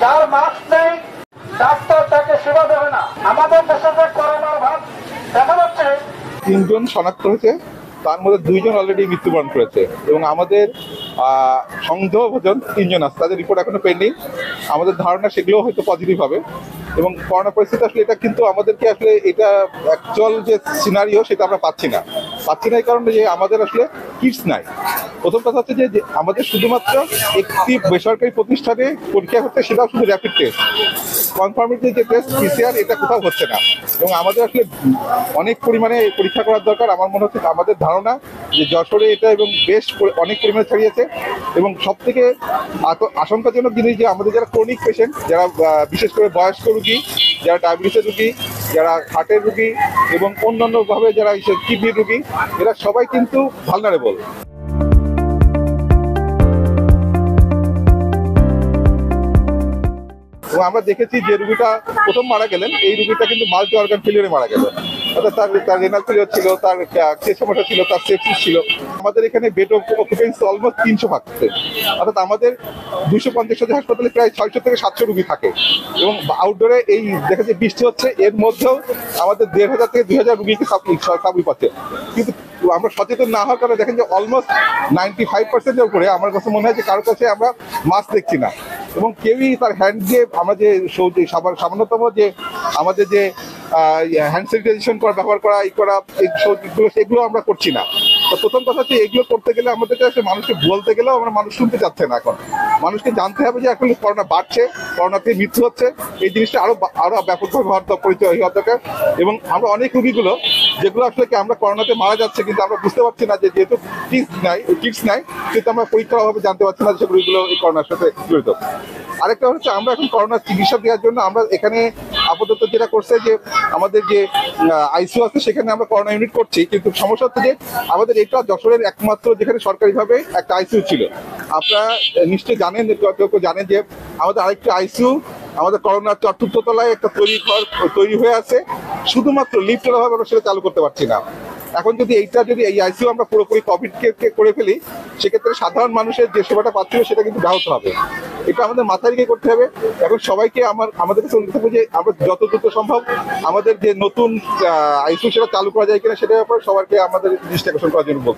যার মাস্ক নেই ডাক্তার তাকে সেবা দেবে না। আমাদের দেশে যে করোনার ভাব দেখা যাচ্ছে, 3 জন শনাক্ত হয়েছে, তার মধ্যে 2 জন অলরেডি মৃত্যুবরণ করেছে এবং আমাদের সন্দেহভাজন 3 জন আছে, তাদের রিপোর্ট এখনো পেন্ডিং। আমাদের ধারণা সেগুলো হয়তো পজিটিভ হবে এবং করোনা পরিস্থিতি আসলে এটা কিন্তু আমাদেরকে আসলে এটা অ্যাকচুয়াল যে সিনারিও সেটা আমরা পাচ্ছি না এই কারণে যে আমাদের আসলে কিটস নাই। প্রথম কথা হচ্ছে যে আমাদের শুধুমাত্র একটি বেসরকারি প্রতিষ্ঠানে পরীক্ষা হচ্ছে, সেটাও শুধু র্যাপিড টেস্ট, কনফার্মেটরি যে টেস্ট পিসিআর এটা কোথাও হচ্ছে না এবং আমাদের আসলে অনেক পরিমাণে পরীক্ষা করার দরকার। আমার মনে হচ্ছে আমাদের ধারণা যে যশোরে এটা এবং বেশ অনেক পরিমাণে ছড়িয়েছে এবং সব থেকে আশঙ্কাজনক জিনিস যে আমাদের যারা ক্রনিক পেশেন্ট, যারা বিশেষ করে বয়স্ক রুগী, যারা ডায়াবেটিসের রুগী, যারা হার্টের রুগী এবং অন্যান্যভাবে যারা কিডনির রুগী, এরা সবাই কিন্তু ভালনারেবল। এবং আমরা দেখেছি যে রুগীটা প্রথম মারা গেলেন, এই রুগীটা কিন্তু মাল্টি অর্গান ফেলিয়ারে মারা গেলেন, অর্থাৎ তার রেনাল ফেলিয়ার ছিল, তার চেস্ট সমস্যা ছিল, তার সেপসিস ছিল। আমাদের এখানে বেড অকুপেন্সি অলমোস্ট 300 ভাগছে, অর্থাৎ আমাদের 250 হাসপাতালে প্রায় 600 থেকে 700 রুগী থাকে এবং আউটডোরে এই দেখা যায় বৃষ্টি হচ্ছে, এর মধ্যেও আমাদের 1500 থেকে 2000 রুগীকে সাবই পাচ্ছে। কিন্তু আমরা সচেতন না হওয়ার কারণে দেখেন যে অলমোস্ট 95%-এর উপরে আমার কাছে মনে হয় যে কারোর কাছে আমরা মাস্ক দেখছি না এবং কেউই তার হ্যান্ড দিয়ে আমরা যে সামান্যতম যে আমাদের যে হ্যান্ড স্যানিটাইজেশন ব্যবহার করা এই সৌদিগুলো সেগুলো আমরা করছি না। তো প্রথম কথা হচ্ছে এগুলো করতে গেলে আমাদের কাছে মানুষকে বলতে গেলেও আমরা মানুষ শুনতে চাচ্ছে না। এখন মানুষকে জানতে হবে যে এখন করোনা বাড়ছে, করোনাতে মৃত্যু হচ্ছে, এই জিনিসটা আরো ব্যাপকভাবে পরিচয় হওয়ার দরকার। এবং আমরা অনেক রুগীগুলো যেগুলো আসলে কি আমরা করোনাতে মারা যাচ্ছে কিন্তু আমরা বুঝতে পারছি না, যে যেহেতু কিটস নাই কিন্তু আমরা পরীক্ষার অভাবে জানতে পারছি না যে রুগীগুলো এই করোনার সাথে জড়িত। আরেকটা হচ্ছে আমরা এখন করোনার চিকিৎসা দেওয়ার জন্য আমরা এখানে আপাতত যেটা করছে যে আমাদের যে আইসিইউ আছে সেখানে আমরা করোনা ইউনিট করছি, কিন্তু সমস্যা হচ্ছে যে আমাদের এটা যশোরের একমাত্র যেখানে সরকারিভাবে একটা আইসিইউ ছিল। আপনারা নিশ্চয়ই জানেন, কেউ জানেন যে আমাদের আরেকটা আইসিইউ আমাদের করোনার 4র্থ তলায় একটা তৈরি হয়ে আছে, শুধুমাত্র লিফটের অভাবে আমরা সেটা চালু করতে পারছি না। এখন যদি এই আইসিইউ আমরা পুরোপুরি কোভিডকে করে ফেলি, সেক্ষেত্রে সাধারণ মানুষের যে সেবাটা পাচ্ছিল সেটা কিন্তু ব্যাহত হবে। এটা আমাদের মাথায় রেখে করতে হবে। এখন সবাইকে আমাদের কাছে অনুরোধ করবো যে আমরা যত দ্রুত সম্ভব আমাদের যে নতুন আইসিইউ সেটা চালু করা যায় কিনা সেটার ব্যাপারে সবাইকে আমাদের দৃষ্টি আকর্ষণ করার জন্য বলবো।